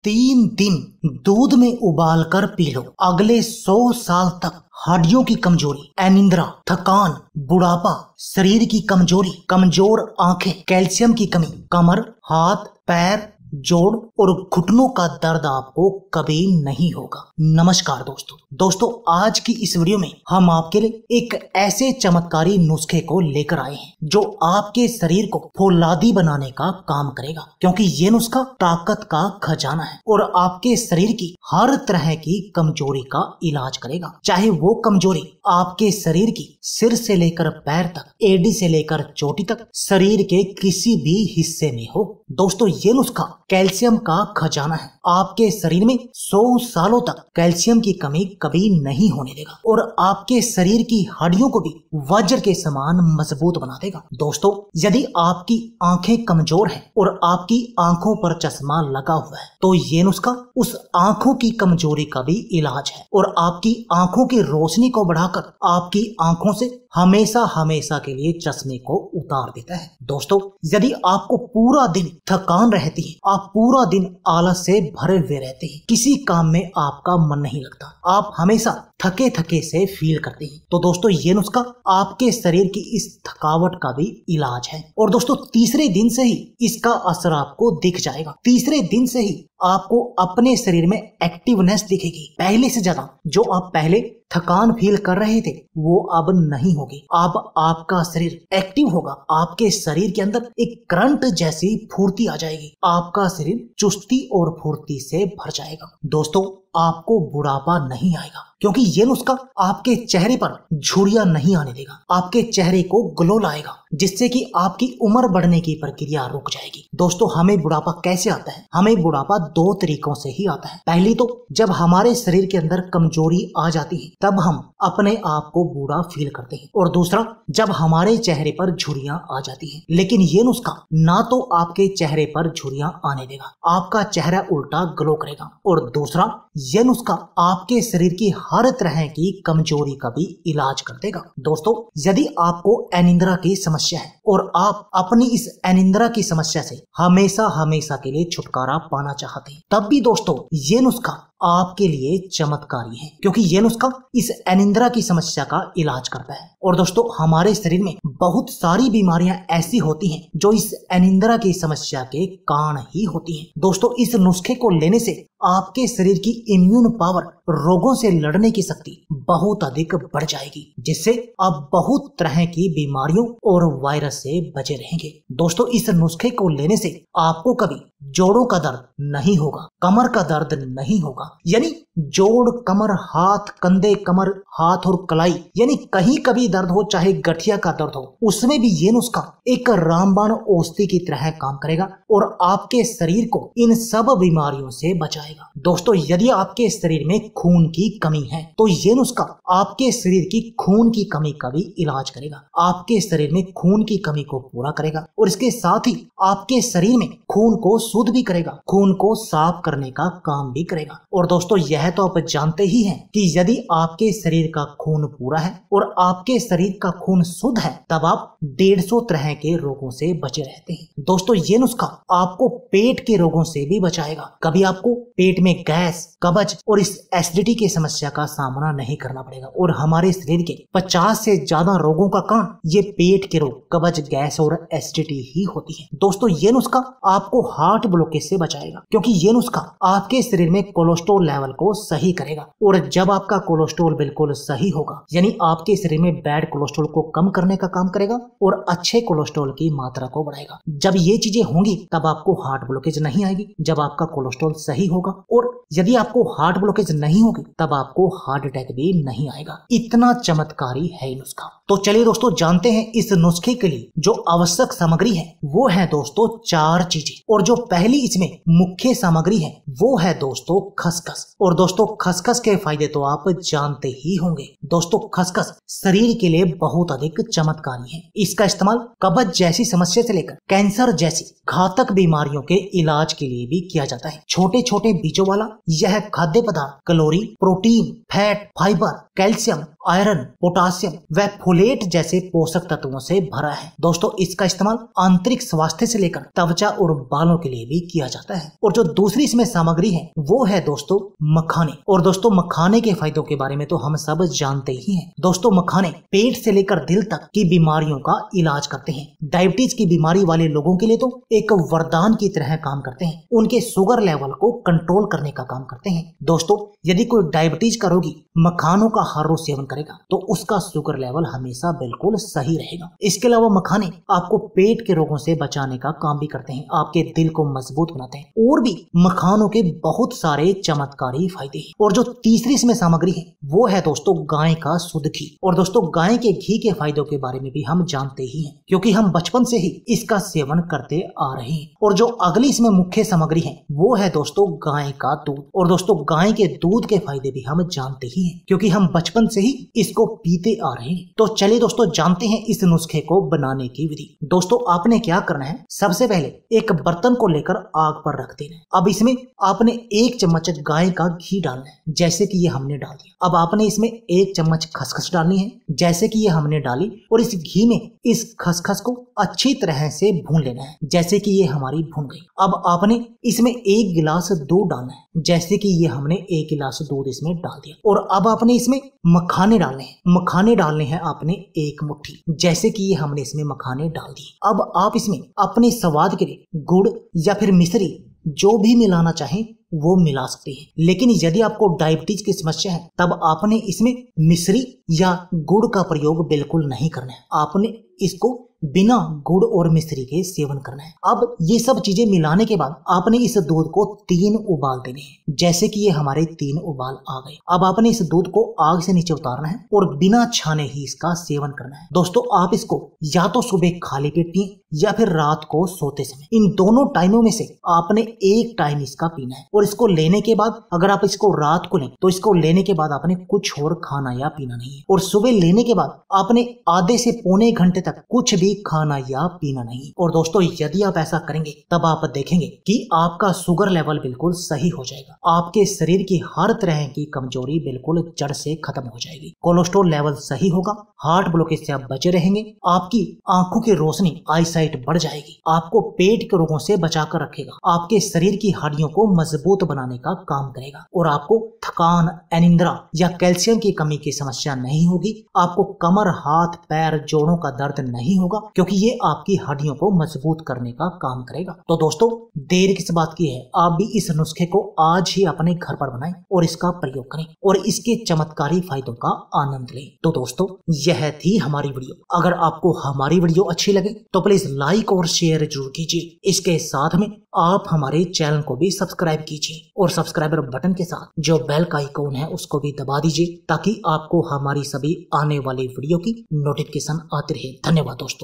3 दिन दूध में उबाल कर पी लो। अगले 100 साल तक हड्डियों की कमजोरी, अनिद्रा, थकान, बुढ़ापा, शरीर की कमजोरी, कमजोर आंखें, कैल्शियम की कमी, कमर, हाथ, पैर, जोड़ और घुटनों का दर्द आपको कभी नहीं होगा। नमस्कार दोस्तों, आज की इस वीडियो में हम आपके लिए एक ऐसे चमत्कारी नुस्खे को लेकर आए हैं जो आपके शरीर को फौलादी बनाने का काम करेगा, क्योंकि ये नुस्खा ताकत का खजाना है और आपके शरीर की हर तरह की कमजोरी का इलाज करेगा। चाहे वो कमजोरी आपके शरीर की सिर से लेकर पैर तक, एड़ी से लेकर चोटी तक, शरीर के किसी भी हिस्से में हो। दोस्तों, ये नुस्खा कैल्शियम का खजाना है। आपके शरीर में 100 सालों तक कैल्शियम की कमी कभी नहीं होने देगा और आपके शरीर की हड्डियों को भी वज्र के समान मजबूत बना देगा। दोस्तों, यदि आपकी आंखें कमजोर हैं और आपकी आंखों पर चश्मा लगा हुआ है तो ये नुस्खा उस आंखों की कमजोरी का भी इलाज है और आपकी आंखों की रोशनी को बढ़ाकर आपकी आंखों से हमेशा के लिए चश्मे को उतार देता है। दोस्तों, यदि आपको पूरा दिन थकान रहती है, आप पूरा दिन आलस से भरे हुए रहते हैं, किसी काम में आपका मन नहीं लगता, आप हमेशा थके से फील करते हैं, तो दोस्तों ये नुस्खा आपके शरीर की इस थकावट का भी इलाज है। और दोस्तों, तीसरे दिन से ही इसका असर आपको दिख जाएगा। तीसरे दिन से ही आपको अपने शरीर में एक्टिवनेस दिखेगी। पहले से ज्यादा जो आप पहले थकान फील कर रहे थे वो अब नहीं होगी। अब आपका शरीर एक्टिव होगा। आपके शरीर के अंदर एक करंट जैसी फुर्ती आ जाएगी। आपका शरीर चुस्ती और फुर्ती से भर जाएगा। दोस्तों, आपको बुढ़ापा नहीं आएगा, क्योंकि ये नुस्खा आपके चेहरे पर झुर्रियां नहीं आने देगा। आपके चेहरे को ग्लो लाएगा, जिससे कि आपकी उम्र बढ़ने की प्रक्रिया रुक जाएगी। दोस्तों, हमें बुढ़ापा कैसे आता है? हमें बुढ़ापा 2 तरीकों से ही आता है। पहली तो जब हमारे शरीर के अंदर कमजोरी आ जाती है तब हम अपने आप को बूढ़ा फील करते हैं, और दूसरा जब हमारे चेहरे पर झुर्रियां आ जाती हैं। लेकिन ये नुस्खा ना तो आपके चेहरे पर झुर्रियां आने देगा, आपका चेहरा उल्टा ग्लो करेगा, और दूसरा यह नुस्खा आपके शरीर की हर तरह की कमजोरी का भी इलाज कर देगा। दोस्तों, यदि आपको अनिद्रा की समस्या है और आप अपनी इस अनिद्रा की समस्या से हमेशा के लिए छुटकारा पाना चाहते हैं, तब भी दोस्तों ये नुस्खा आपके लिए चमत्कारी है, क्योंकि ये नुस्खा इस अनिद्रा की समस्या का इलाज करता है। और दोस्तों, हमारे शरीर में बहुत सारी बीमारियां ऐसी होती हैं जो इस अनिद्रा की समस्या के कारण ही होती हैं। दोस्तों, इस नुस्खे को लेने से आपके शरीर की इम्यून पावर, रोगों से लड़ने की शक्ति बहुत अधिक बढ़ जाएगी, जिससे आप बहुत तरह की बीमारियों और वायरस से बचे रहेंगे। दोस्तों, इस नुस्खे को लेने से आपको कभी जोड़ों का दर्द नहीं होगा, कमर का दर्द नहीं होगा, यानी जोड़, कमर, हाथ, कंधे, कमर, हाथ और कलाई, यानी कहीं कभी दर्द हो, चाहे गठिया का दर्द हो, उसमें भी ये नुस्खा एक रामबाण औषधि की तरह काम करेगा और आपके शरीर को इन सब बीमारियों से बचाएगा। दोस्तों, यदि आपके शरीर में खून की कमी है तो ये नुस्खा आपके शरीर की खून की कमी का भी इलाज करेगा। आपके शरीर में खून की कमी को पूरा करेगा और इसके साथ ही आपके शरीर में खून को शुद्ध भी करेगा, खून को साफ करने का काम भी करेगा। और दोस्तों, यह तो आप जानते ही हैं कि यदि आपके शरीर का खून पूरा है और आपके शरीर का खून शुद्ध है तब आप 150 तरह के रोगों से बचे रहते हैं। दोस्तों, ये नुस्खा आपको पेट के रोगों से भी बचाएगा। कभी आपको पेट में गैस, कब्ज और इस एसिडिटी की समस्या का सामना नहीं करना पड़ेगा। और हमारे शरीर के 50 से ज्यादा रोगों का कारण ये पेट के रोग, कब्ज, गैस और एसिडिटी ही होती है। दोस्तों, ये नुस्खा आपको हार्ट ब्लॉकेज से बचाएगा, क्योंकि ये नुस्खा आपके शरीर में कोलेस्ट्रॉल लेवल को सही करेगा। और जब आपका कोलेस्ट्रॉल बिल्कुल सही होगा, यानी आपके शरीर में बैड कोलेस्ट्रॉल को कम करने का काम करेगा और अच्छे कोलेस्ट्रॉल की मात्रा को बढ़ाएगा। जब ये चीजें होंगी तब आपको हार्ट ब्लॉकेज नहीं आएगी, जब आपका कोलेस्ट्रॉल सही होगा। और यदि आपको हार्ट ब्लॉकेज नहीं होगी तब आपको हार्ट अटैक भी नहीं आएगा। इतना चमत्कारी है नुस्खा। तो चलिए दोस्तों, जानते हैं इस नुस्खे के लिए जो आवश्यक सामग्री है वो है दोस्तों 4 चीजें। और जो पहली इसमें मुख्य सामग्री है वो है दोस्तों खसखस। और दोस्तों, खसखस के फायदे तो आप जानते ही होंगे। दोस्तों, खसखस शरीर के लिए बहुत अधिक चमत्कारी है। इसका इस्तेमाल कब्ज जैसी समस्या से लेकर कैंसर जैसी घातक बीमारियों के इलाज के लिए भी किया जाता है। छोटे छोटे बीजों वाला यह खाद्य पदार्थ calorie, protein, fat, fibre calcium, iron, potassium व फोलेट जैसे पोषक तत्वों से भरा है। दोस्तों इसका इस्तेमाल आंतरिक स्वास्थ्य से लेकर त्वचा और बालों के लिए भी किया जाता है। और जो दूसरी इसमें सामग्री है वो है दोस्तों मखाने। और दोस्तों मखाने के फायदों के बारे में तो हम सब जानते ही हैं। दोस्तों मखाने पेट से लेकर दिल तक की बीमारियों का इलाज करते हैं। डायबिटीज की बीमारी वाले लोगों के लिए तो एक वरदान की तरह काम करते हैं। उनके शुगर लेवल को कंट्रोल करने का काम करते हैं। दोस्तों यदि कोई डायबिटीज का रोगी मखानों का हर रोज सेवन करेगा तो उसका शुगर लेवल हमेशा बिल्कुल सही रहेगा। इसके अलावा मखाने आपको पेट के रोगों से बचाने का काम भी करते हैं, आपके दिल को मजबूत बनाते हैं। और भी मखानों के बहुत सारे चमत्कारी फायदे हैं। और जो तीसरी इसमें सामग्री है वो है दोस्तों गाय का शुद्ध घी। और दोस्तों गाय के घी के फायदों के बारे में भी हम जानते ही हैं, क्योंकि हम बचपन से ही इसका सेवन करते आ रहे हैं। और जो अगली इसमें मुख्य सामग्री है वो है दोस्तों गाय का दूध। और दोस्तों गाय के दूध के फायदे भी हम जानते ही हैं, क्योंकि हम बचपन से ही इसको पीते आ रहे हैं। तो चलिए दोस्तों जानते हैं इस नुस्खे को बनाने की विधि। दोस्तों आपने क्या करना है, सबसे पहले एक बर्तन को लेकर आग पर रख देना है। अब इसमें आपने 1 चम्मच गाय का घी डालना है, जैसे कि ये हमने डाल दिया। अब आपने इसमें 1 चम्मच खसखस डालनी है, जैसे कि ये हमने डाली। और इस घी में इस खसखस को अच्छी तरह से भून लेना है, जैसे कि ये हमारी भून गई। अब आपने इसमें 1 गिलास दूध डालना है, जैसे कि ये हमने 1 गिलास दूध इसमें डाल दिया। और अब आपने इसमें मखाने डालने हैं। मखाने डालने हैं आपने 1 मुट्ठी, जैसे कि ये हमने इसमें मखाने डाल दिए। अब आप इसमें अपने स्वाद के लिए गुड़ या फिर मिश्री जो भी मिलाना चाहें वो मिला सकते हैं। लेकिन यदि आपको डायबिटीज की समस्या है तब आपने इसमें मिश्री या गुड़ का प्रयोग बिल्कुल नहीं करना है। आपने इसको बिना गुड़ और मिश्री के सेवन करना है। अब ये सब चीजें मिलाने के बाद आपने इस दूध को 3 उबाल देने हैं, जैसे कि ये हमारे 3 उबाल आ गए। अब आपने इस दूध को आग से नीचे उतारना है और बिना छाने ही इसका सेवन करना है। दोस्तों आप इसको या तो सुबह खाली पेट पिए या फिर रात को सोते समय। इन दोनों टाइमों में से आपने एक टाइम इसका पीना है। और इसको लेने के बाद अगर आप इसको रात को लें तो इसको लेने के बाद आपने कुछ और खाना या पीना नहीं है। और सुबह लेने के बाद आपने आधे से पौने घंटे तक कुछ भी खाना या पीना नहीं। और दोस्तों यदि आप ऐसा करेंगे तब आप देखेंगे कि आपका शुगर लेवल बिल्कुल सही हो जाएगा। आपके शरीर की हर तरह की कमजोरी बिल्कुल जड़ से खत्म हो जाएगी। कोलेस्ट्रॉल लेवल सही होगा, हार्ट ब्लॉकेज से आप बचे रहेंगे, आपकी आंखों की रोशनी आईसाइट बढ़ जाएगी, आपको पेट के रोगों से बचाकर रखेगा, आपके शरीर की हड्डियों को मजबूत बनाने का काम करेगा। और आपको थकान, अनिद्रा या कैल्शियम की कमी की समस्या नहीं होगी। आपको कमर, हाथ, पैर, जोड़ों का दर्द नहीं होगा, क्योंकि ये आपकी हड्डियों को मजबूत करने का काम करेगा। तो दोस्तों देर किस बात की है, आप भी इस नुस्खे को आज ही अपने घर पर बनाएं और इसका प्रयोग करें और इसके चमत्कारी फायदों का आनंद लें। तो दोस्तों यह थी हमारी वीडियो। अगर आपको हमारी वीडियो अच्छी लगे तो प्लीज लाइक और शेयर जरूर कीजिए। इसके साथ में आप हमारे चैनल को भी सब्सक्राइब कीजिए और सब्सक्राइबर बटन के साथ जो बेल का आइकॉन है उसको भी दबा दीजिए, ताकि आपको हमारी सभी आने वाली वीडियो की नोटिफिकेशन आती रहे। धन्यवाद दोस्तों।